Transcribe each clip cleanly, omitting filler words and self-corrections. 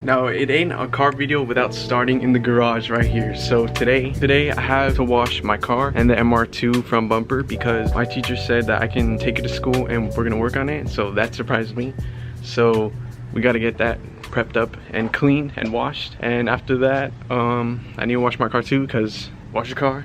Now it ain't a car video without starting in the garage right here. So today I have to wash my car and the MR2 front bumper because my teacher said that I can take it to school and we're gonna work on it. So that surprised me. So we gotta get that prepped up and cleaned and washed. And after that, I need to wash my car too, because wash your car.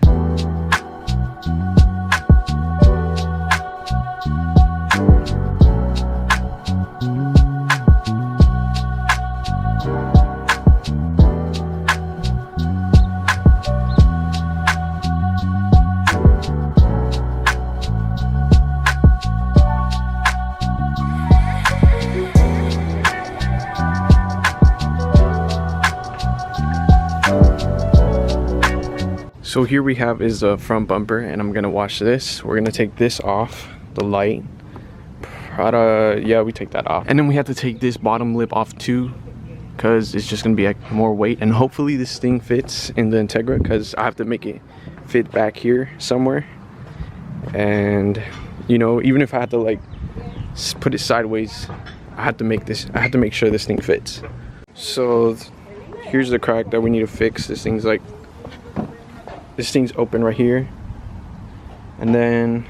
So here we have is the front bumper, and I'm gonna wash this. We're gonna take this off, the light. Yeah, we take that off. And then we have to take this bottom lip off too, because it's just gonna be like more weight. And hopefully this thing fits in the Integra, because I have to make it fit back here somewhere. And you know, even if I had to like put it sideways, I have to make sure this thing fits. So here's the crack that we need to fix. This thing's open right here, and then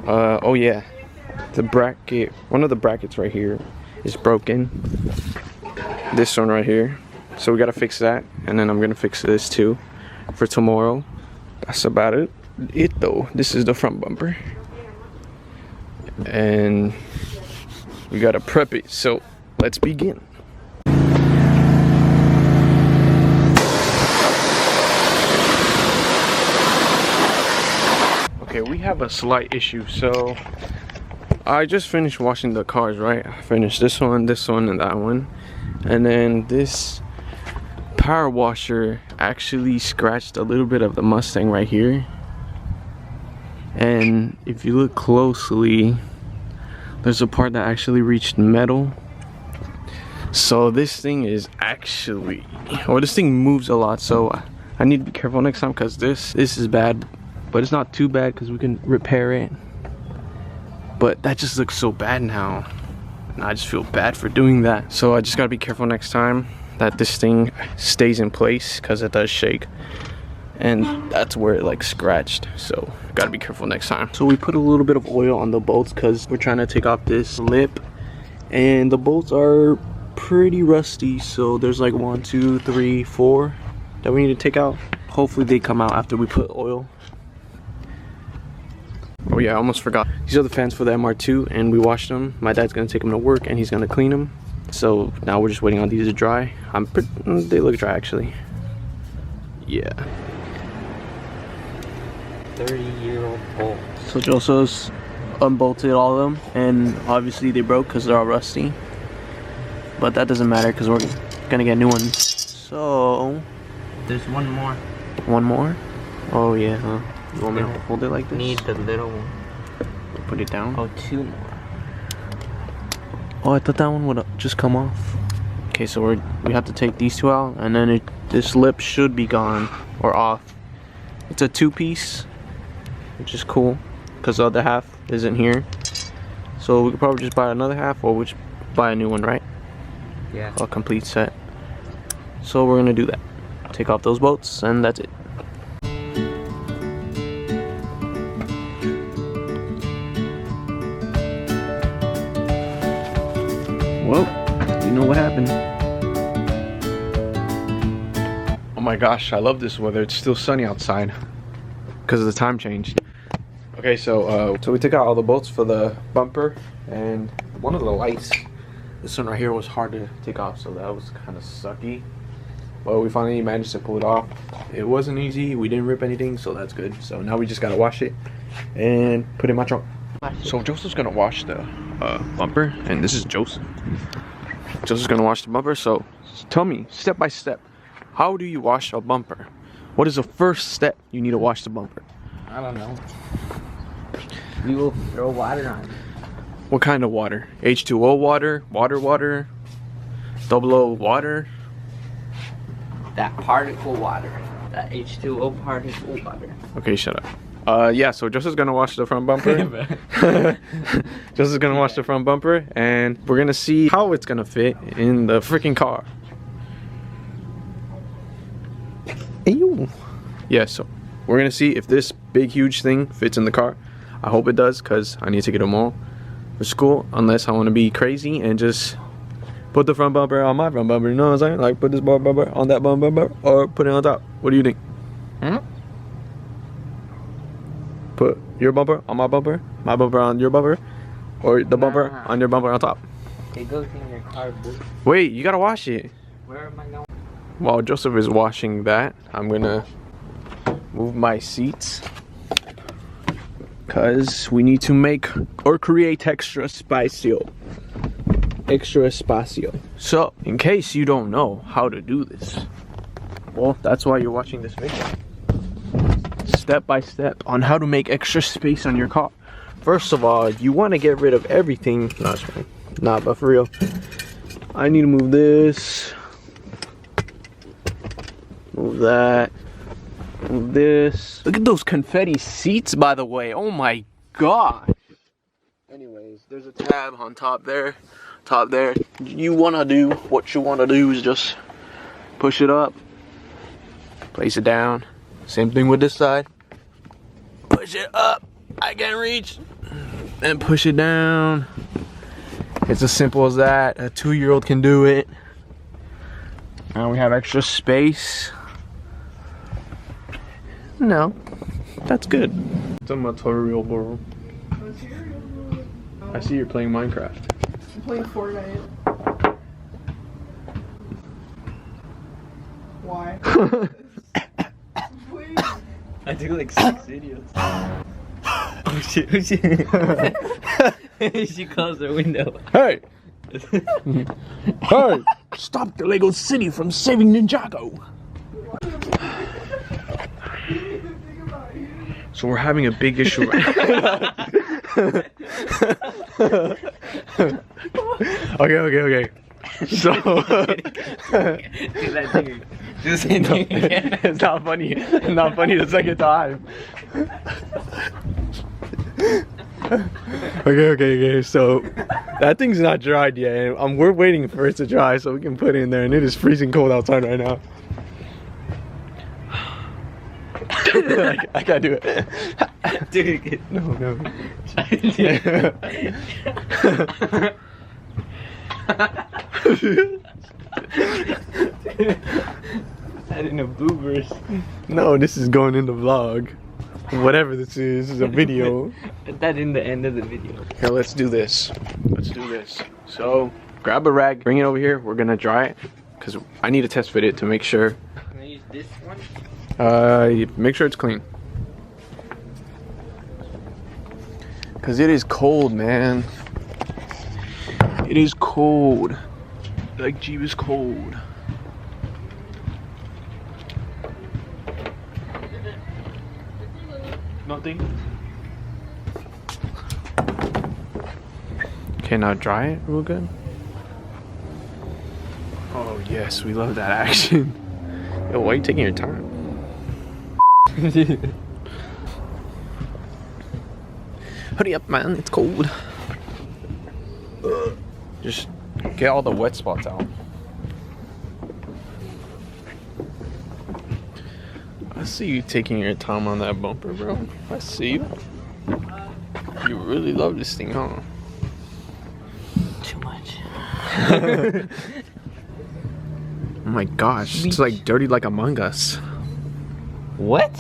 oh yeah, the bracket, one of the brackets right here is broken, this one right here, so we gotta fix that. And then I'm gonna fix this too for tomorrow. That's about it though. This is the front bumper, and we gotta prep it, so let's begin. Okay, we have a slight issue. So I just finished washing the cars, right? I finished this one, and that one. And then this power washer actually scratched a little bit of the Mustang right here. And if you look closely, there's a part that actually reached metal. So this thing is actually, or this thing moves a lot. So I need to be careful next time, because this is bad. But it's not too bad because we can repair it. But that just looks so bad now, and I just feel bad for doing that. So I just gotta be careful next time that this thing stays in place, because it does shake, and that's where it like scratched. So gotta be careful next time. So we put a little bit of oil on the bolts because we're trying to take off this lip, and the bolts are pretty rusty. So there's like 1, 2, 3, 4 that we need to take out. Hopefully they come out after we put oil. Oh yeah, I almost forgot. These are the fans for the MR2, and we washed them. My dad's gonna take them to work and he's gonna clean them. So now we're just waiting on these to dry. They look dry actually. Yeah. 30-year-old bolt. So Joseph's unbolted all of them, and obviously they broke because they're all rusty. But that doesn't matter because we're gonna get new ones. So There's one more. one more? Oh yeah, huh? You want me to hold it like this? Need the little one. Put it down? Oh, 2 more. Oh, I thought that one would just come off. Okay, so we have to take these 2 out, and then this lip should be gone or off. It's a 2-piece, which is cool because the other half isn't here. So we could probably just buy another half, or we just buy a new one, right? Yeah. A complete set. So we're gonna do that. Take off those bolts, and that's it. Well, you know what happened. Oh my gosh, I love this weather. It's still sunny outside because of the time change. Okay, so we took out all the bolts for the bumper, and one of the lights, this one right here, was hard to take off, so that was kind of sucky. But we finally managed to pull it off. It wasn't easy. We didn't rip anything, so that's good. So now we just gotta wash it and put it in my trunk. So Joseph's gonna wash the bumper, and this is Joseph. Joseph's gonna wash the bumper. So tell me, step by step, how do you wash a bumper? What is the first step you need to wash the bumper? I don't know. We will throw water on it. What kind of water? H2O water? Water? Double O water? That particle water. That H2O particle water. Okay, shut up. Yeah, so Joseph's gonna wash the front bumper. Joseph's gonna wash the front bumper, and we're gonna see how it's gonna fit in the freaking car. Ew. Yeah, so we're gonna see if this big huge thing fits in the car. I hope it does, because I need to get them all for school, unless I want to be crazy and just put the front bumper on my front bumper, you know what I'm saying? Like put this bumper on that bumper, or put it on top. What do you think? Put your bumper on my bumper on your bumper, or the bumper on your bumper on top. It goes in your car, boo. Wait, you gotta wash it. Where am I going? While Joseph is washing that, I'm gonna move my seats, because we need to make or create extra espacio. Extra espacio. So, in case you don't know how to do this, well, that's why you're watching this video. Step by step on how to make extra space on your car. First of all, you want to get rid of everything. Nah, but for real, I need to move this, move that, move this. Look at those confetti seats, by the way. Oh my god. Anyways, there's a tab on top there. You want to do what you want to do is just push it up, place it down. Same thing with this side. Push it up, I can reach, and push it down. It's as simple as that. A 2-year-old can do it. Now we have extra space. No, that's good. It's a tutorial, bro. I see you're playing Minecraft. I'm playing Fortnite. Why? Please. I do like 6 videos. Oh shit, oh shit. She closed her window. Hey! Hey! Stop the Lego City from saving Ninjago! So we're having a big issue right now. Okay. So Do the same thing again. It's not funny. It's not funny the second time. Okay. So that thing's not dried yet. And we're waiting for it to dry so we can put it in there. And it is freezing cold outside right now. I can't do it. Dude, No. I didn't know bloopers. No, this is going in the vlog. Whatever this is a video. Put that in the end of the video. Here, let's do this. So, grab a rag, bring it over here. We're gonna dry it, because I need to test fit it to make sure. Can I use this one? Make sure it's clean. Because it is cold, man. It is cold. Like, Jeep is cold. Nothing. Okay, now dry it real good. Oh yes, we love that action. Yo, why are you taking your time? Hurry up, man, it's cold. Just get all the wet spots out. I see you taking your time on that bumper, bro. I see you. You really love this thing, huh? Too much. Oh my gosh, it's like dirty like Among Us. What?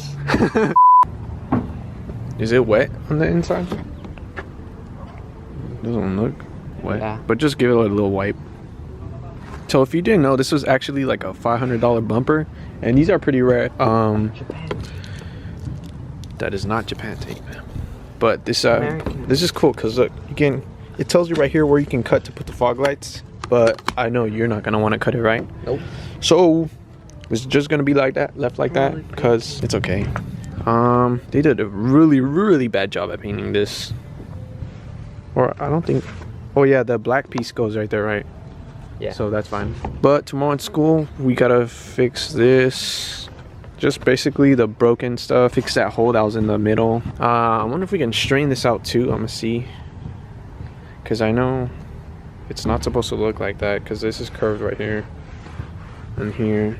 Is it wet on the inside? Doesn't look wet, Yeah. but just give it a little wipe. So if you didn't know, this was actually like a $500 bumper, and these are pretty rare. That is not Japan tape, but this is cool because look, it tells you right here where you can cut to put the fog lights. But I know you're not gonna want to cut it, right? Nope. So it's just gonna be like that, left like that, because it's okay. They did a really bad job at painting this. Or I don't think. Oh yeah, the black piece goes right there, right? Yeah. So that's fine. But tomorrow in school, we gotta fix this. Just basically the broken stuff. Fix that hole that was in the middle. I wonder if we can strain this out too. I'm gonna see, because I know it's not supposed to look like that, because this is curved right here and here.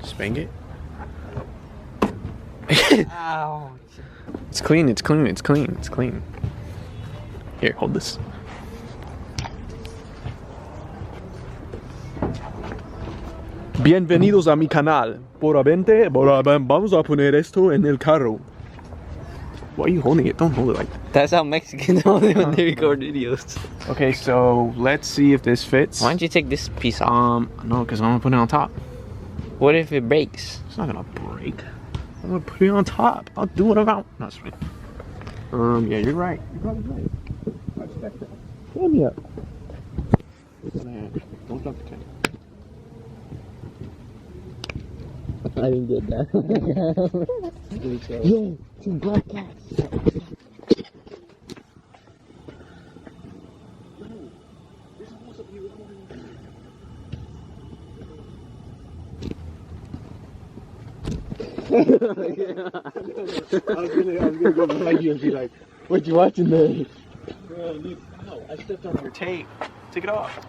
Spank it. Ouch. It's clean, it's clean, it's clean, it's clean. Here, hold this. Bienvenidos a mi canal. Vamos a poner esto en el carro. Why are you holding it? Don't hold it like that. That's how Mexicans hold it when they record videos. Okay, so let's see if this fits. Why don't you take this piece off? No, because I'm gonna put it on top. What if it breaks? It's not gonna break. I'm gonna put it on top. I'll do whatever I want. No, it's fine. Yeah, you're right. You're probably right. I expect that. Damn me up. Don't drop the can. I didn't get that. Yo, some black cats. I was gonna go behind you and be like, what you watching there? Bro, look, ow, I stepped on your tape. Take it off.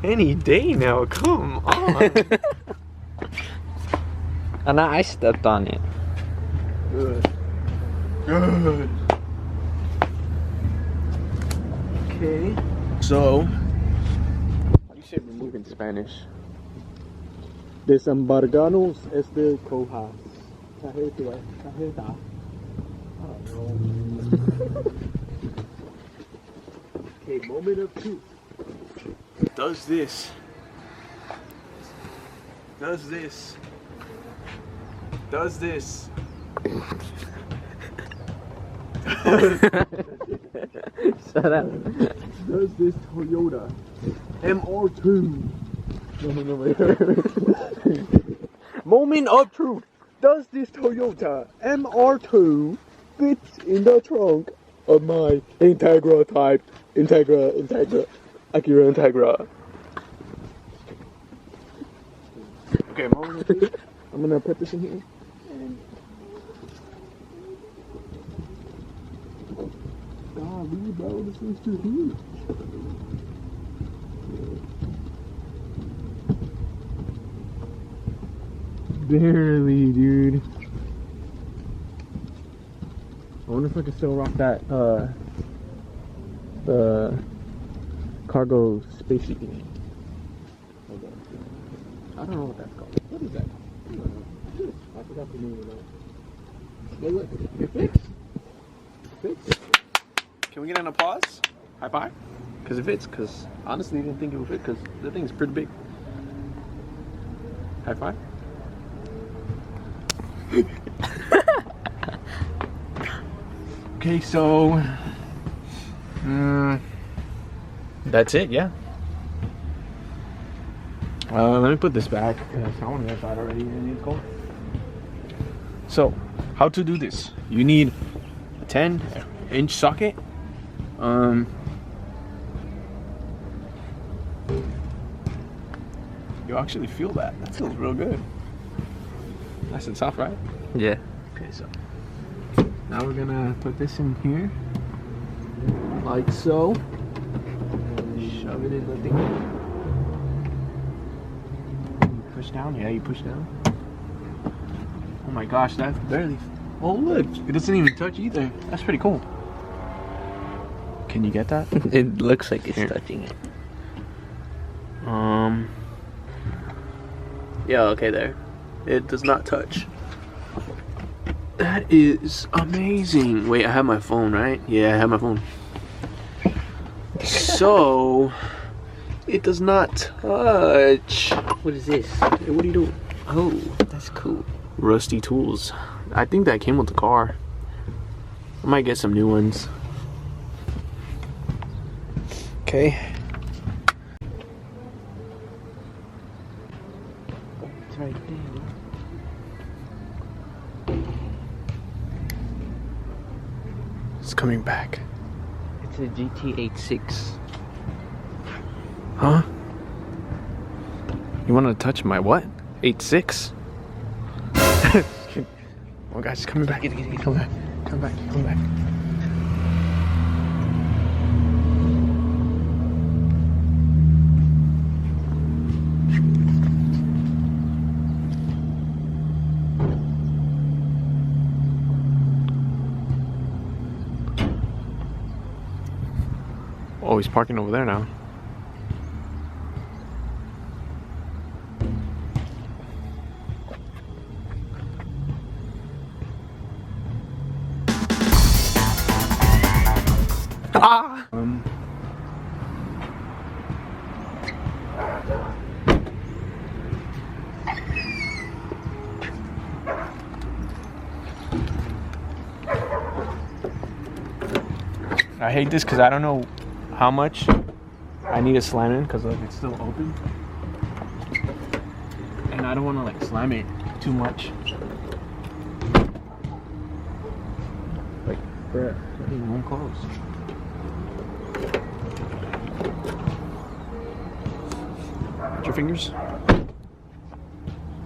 Any day now, come on. And I stepped on it. Good. Good. Okay. So, how do you say remove in Spanish? Desembarganos este cojas. Cajeta. I don't know. Okay, moment of truth. Does this. Does this. Does this. Shut up. Does this Toyota MR2. No. Moment of truth. Does this Toyota MR2 fit in the trunk of my Integra type Acura Integra? Okay, moment of truth. I'm gonna put this in here. Golly, bro, this thing's too huge. Barely, dude. I wonder if I can still rock that, the cargo spacey thing. Hold on. I don't know what that's called. What is that? I don't know. I forgot the name of that. But look, it fits. It fits. Can we get an applause? High five? Because it fits. Because honestly, I didn't think it would fit. Because the thing is pretty big. High five? Okay, so that's it, yeah. Let me put this back because I want to get that already. It's cold. So, how to do this? You need a 10-inch socket. You actually feel that. That feels real good. Nice and soft, right? Yeah. Okay, so now we're gonna put this in here, like so. Shove it in the thing. You push down? Yeah, you push down. Oh my gosh, that's barely. Oh look, it doesn't even touch either. That's pretty cool. Can you get that? It looks like it's Here. touching it. Yeah, okay, there. It does not touch. That is amazing. Wait, I have my phone, right? Yeah, I have my phone. So, it does not touch. What is this? Hey, what are you doing? Oh, that's cool. Rusty tools. I think that came with the car. I might get some new ones. Okay. It's right there. It's coming back. It's a GT86. Huh? You want to touch my what? 8.6? Oh gosh, it's coming back. Come back. Come back. Come back. Oh, he's parking over there now. Ah! I hate this because I don't know how much I need to slam in because like it's still open, and I don't want to like slam it too much. Like, bruh, that ain't one close. Your fingers.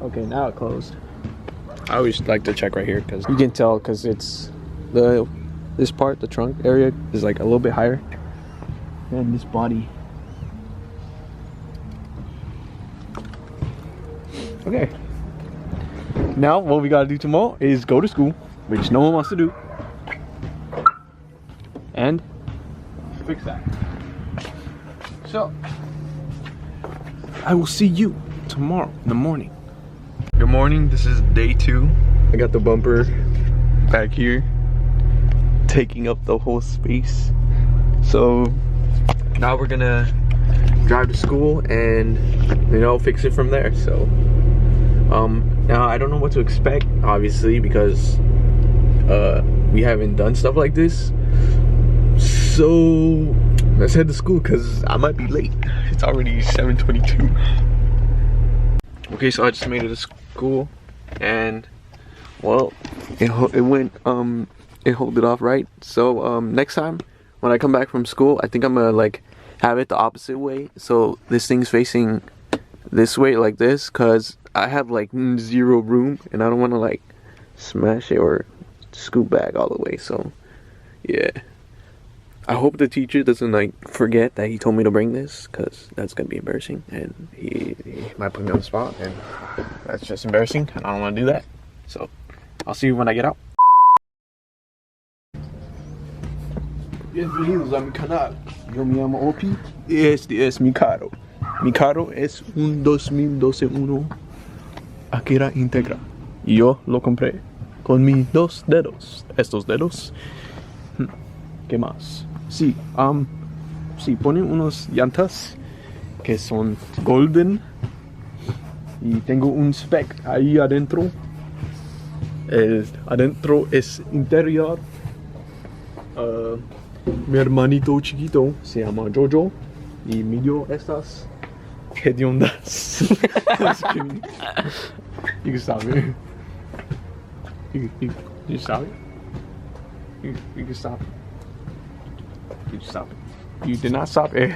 Okay, now it closed. I always like to check right here because you can tell because it's this part, the trunk area, is like a little bit higher than this body. Okay. Now what we gotta do tomorrow is go to school, which no one wants to do, and fix that. So I will see you tomorrow in the morning. Good morning, this is day 2. I got the bumper back here taking up the whole space. So now we're gonna drive to school and, you know, fix it from there. So now I don't know what to expect, obviously, because we haven't done stuff like this. So let's head to school because I might be late. It's already 7:22. Okay, so I just made it to school, and well, it went it held it off right. So next time when I come back from school, I think I'm gonna like have it the opposite way, so this thing's facing this way like this, cause I have like 0 room and I don't want to like smash it or scoot back all the way. So yeah, I hope the teacher doesn't like forget that he told me to bring this, cause that's gonna be embarrassing, and he might put me on the spot, and that's just embarrassing, and I don't want to do that. So I'll see you when I get out. Bienvenidos a mi canal. Yo me llamo Opi y este es mi carro. Mi carro es un 2012 Akira Integra. Y yo lo compré con mis 2 dedos. Estos dedos. ¿Qué más? Sí, sí, ponen unos llantas que son golden. Y tengo un spec ahí adentro. El adentro es interior. Mi hermanito chiquito se llama Jojo y me dio estas hediondas. You can stop it. You stop it. You can stop it. You stop it. You did not stop it.